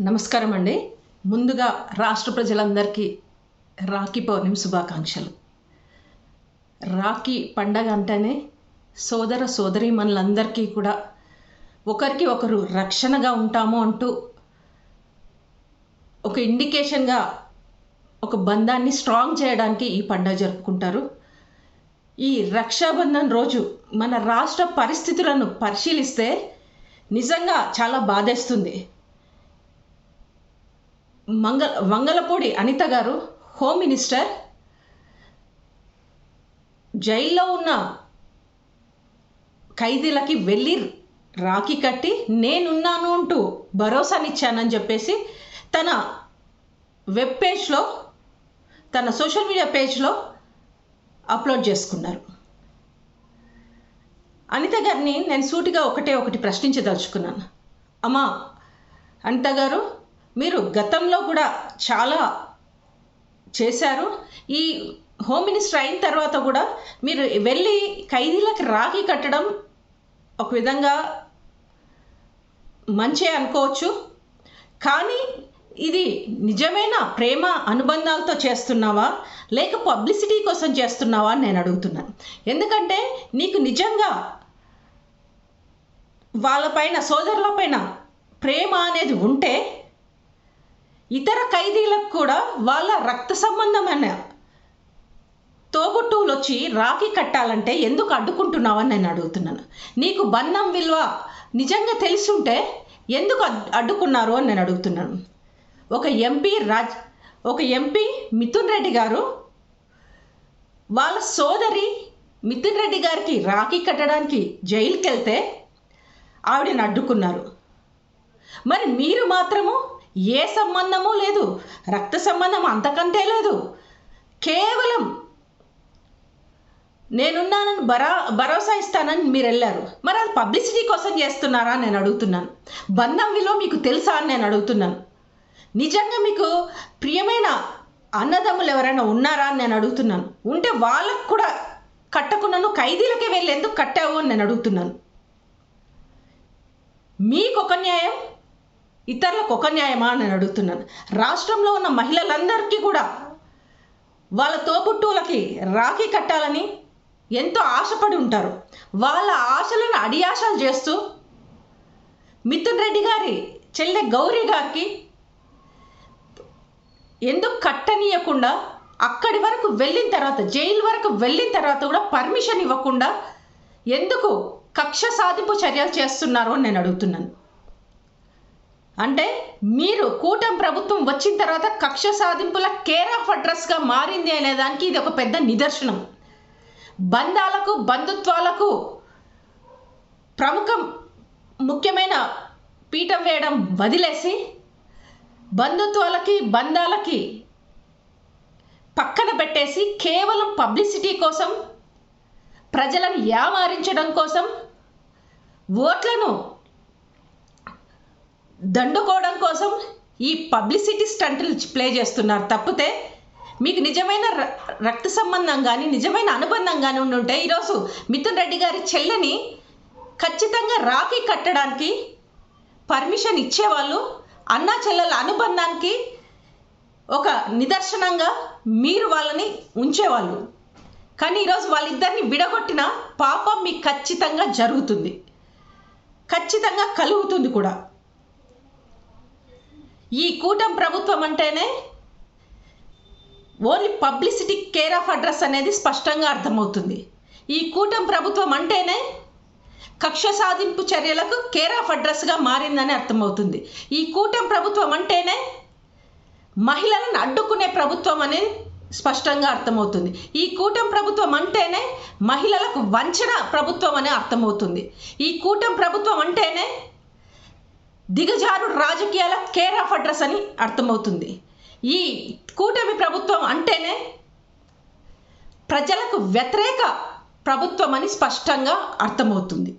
నమస్కారం అండి. ముందుగా రాష్ట్ర ప్రజలందరికీ రాఖీ పౌర్ణమి శుభాకాంక్షలు. రాఖీ పండగ అంటేనే సోదర సోదరీమణులందరికీ కూడా ఒకరికి ఒకరు రక్షణగా ఉంటాము అంటూ ఒక ఇండికేషన్గా ఒక బంధాన్ని స్ట్రాంగ్ చేయడానికి ఈ పండుగ జరుపుకుంటారు. ఈ రక్షాబంధన్ రోజు మన రాష్ట్ర పరిస్థితులను పరిశీలిస్తే నిజంగా చాలా బాధేస్తుంది. వంగలపూడి అనిత గారు హోమ్ మినిస్టర్ జైల్లో ఉన్న ఖైదీలకి వెళ్ళి రాఖీ కట్టి నేనున్నాను అంటూ భరోసానిచ్చానని చెప్పేసి తన వెబ్ పేజ్లో, తన సోషల్ మీడియా పేజ్లో అప్లోడ్ చేసుకున్నారు. అనిత గారిని నేను సూటిగా ఒకటి ప్రశ్నించదలుచుకున్నాను. అమ్మా అనిత గారు, మీరు గతంలో కూడా చాలా చేశారు. ఈ హోమ్ మినిస్టర్ అయిన తర్వాత కూడా మీరు వెళ్ళి ఖైదీలకు రాఖీ కట్టడం ఒక విధంగా మంచే అనుకోవచ్చు. కానీ ఇది నిజమైన ప్రేమ అనుబంధాలతో చేస్తున్నావా లేక పబ్లిసిటీ కోసం చేస్తున్నావా అని నేను అడుగుతున్నాను. ఎందుకంటే నీకు నిజంగా వాళ్ళపైన, సోదరులపైన ప్రేమ అనేది ఉంటే ఇతర ఖైదీలకు కూడా వాళ్ళ రక్త సంబంధమైన తోబుట్టువులు వచ్చి రాఖీ కట్టాలంటే ఎందుకు అడ్డుకుంటున్నావని నేను అడుగుతున్నాను. నీకు బంధం విలువ నిజంగా తెలుసుంటే ఎందుకు అడ్డుకున్నారు అని నేను అడుగుతున్నాను. ఒక ఎంపీ మిథున్ రెడ్డి గారు వాళ్ళ సోదరి మిథున్ రెడ్డి గారికి రాఖీ కట్టడానికి జైలుకి వెళ్తే ఆవిడని అడ్డుకున్నారు. మరి మీరు మాత్రము ఏ సంబంధము లేదు, రక్త సంబంధం అంతకంటే లేదు, కేవలం నేనున్నానని భరోసా ఇస్తానని మీరు వెళ్ళారు. మరి అది పబ్లిసిటీ కోసం చేస్తున్నారా అని నేను అడుగుతున్నాను. బంధం విలువ మీకు తెలుసా అని నేను అడుగుతున్నాను. నిజంగా మీకు ప్రియమైన అన్నదమ్ములు ఎవరైనా ఉన్నారా అని నేను అడుగుతున్నాను. ఉంటే వాళ్ళకు కూడా కట్టకున్నాను, ఖైదీలకే వెళ్ళి ఎందుకు కట్టావు అని నేను అడుగుతున్నాను. మీకొక న్యాయం, ఇతరులకు ఒక న్యాయమా అని నేను అడుగుతున్నాను. రాష్ట్రంలో ఉన్న మహిళలందరికీ కూడా వాళ్ళ తోబుట్టువులకి రాఖీ కట్టాలని ఎంతో ఆశపడి ఉంటారు. వాళ్ళ ఆశలను అడియాశలు చేస్తూ మిథున్ రెడ్డి గారి చెల్లె గౌరీ గారికి ఎందుకు కట్టనీయకుండా అక్కడి వరకు వెళ్ళిన తర్వాత, జైలు వరకు వెళ్ళిన తర్వాత కూడా పర్మిషన్ ఇవ్వకుండా ఎందుకు కక్ష సాధింపు చర్యలు చేస్తున్నారు అని నేను అడుగుతున్నాను. అంటే మీరు కూటమి ప్రభుత్వం వచ్చిన తర్వాత కక్ష సాధింపుల కేర్ ఆఫ్ అడ్రస్గా మారింది అనేదానికి ఇది ఒక పెద్ద నిదర్శనం. బంధాలకు, బంధుత్వాలకు ముఖ్యమైన పీఠం వేయడం వదిలేసి బంధాలకి పక్కన పెట్టేసి కేవలం పబ్లిసిటీ కోసం, ప్రజలను యామారించడం కోసం, ఓట్లను దండుకోవడం కోసం ఈ పబ్లిసిటీ స్టంట్లు ప్లే చేస్తున్నారు. తప్పితే మీకు నిజమైన రక్త సంబంధం కానీ, నిజమైన అనుబంధం కానీ ఉంటే ఈరోజు మిథున్ రెడ్డి గారి చెల్లెని ఖచ్చితంగా రాఖీ కట్టడానికి పర్మిషన్ ఇచ్చేవాళ్ళు. అన్నా చెల్లెల అనుబంధానికి ఒక నిదర్శనంగా మీరు వాళ్ళని ఉంచేవాళ్ళు. కానీ ఈరోజు వాళ్ళిద్దరిని విడగొట్టిన పాపం మీకు ఖచ్చితంగా జరుగుతుంది, ఖచ్చితంగా కలుగుతుంది కూడా. ఈ కూటమి ప్రభుత్వం అంటేనే only publicity care of address అనేది స్పష్టంగా అర్థమవుతుంది. ఈ కూటమి ప్రభుత్వం అంటేనే కక్ష సాధింపు చర్యలకు కేర్ ఆఫ్ అడ్రస్గా మారిందని అర్థమవుతుంది. ఈ కూటమి ప్రభుత్వం అంటేనే మహిళలను అడ్డుకునే ప్రభుత్వం అనేది స్పష్టంగా అర్థమవుతుంది. ఈ కూటమి ప్రభుత్వం అంటేనే మహిళలకు వంచన ప్రభుత్వం అనే అర్థమవుతుంది. ఈ కూటమి ప్రభుత్వం అంటేనే దిగజారు రాజకీయాల కేర్ ఆఫ్ అడ్రస్ అని అర్థమవుతుంది. ఈ కూటమి ప్రభుత్వం అంటేనే ప్రజలకు వ్యతిరేక ప్రభుత్వం అని స్పష్టంగా అర్థమవుతుంది.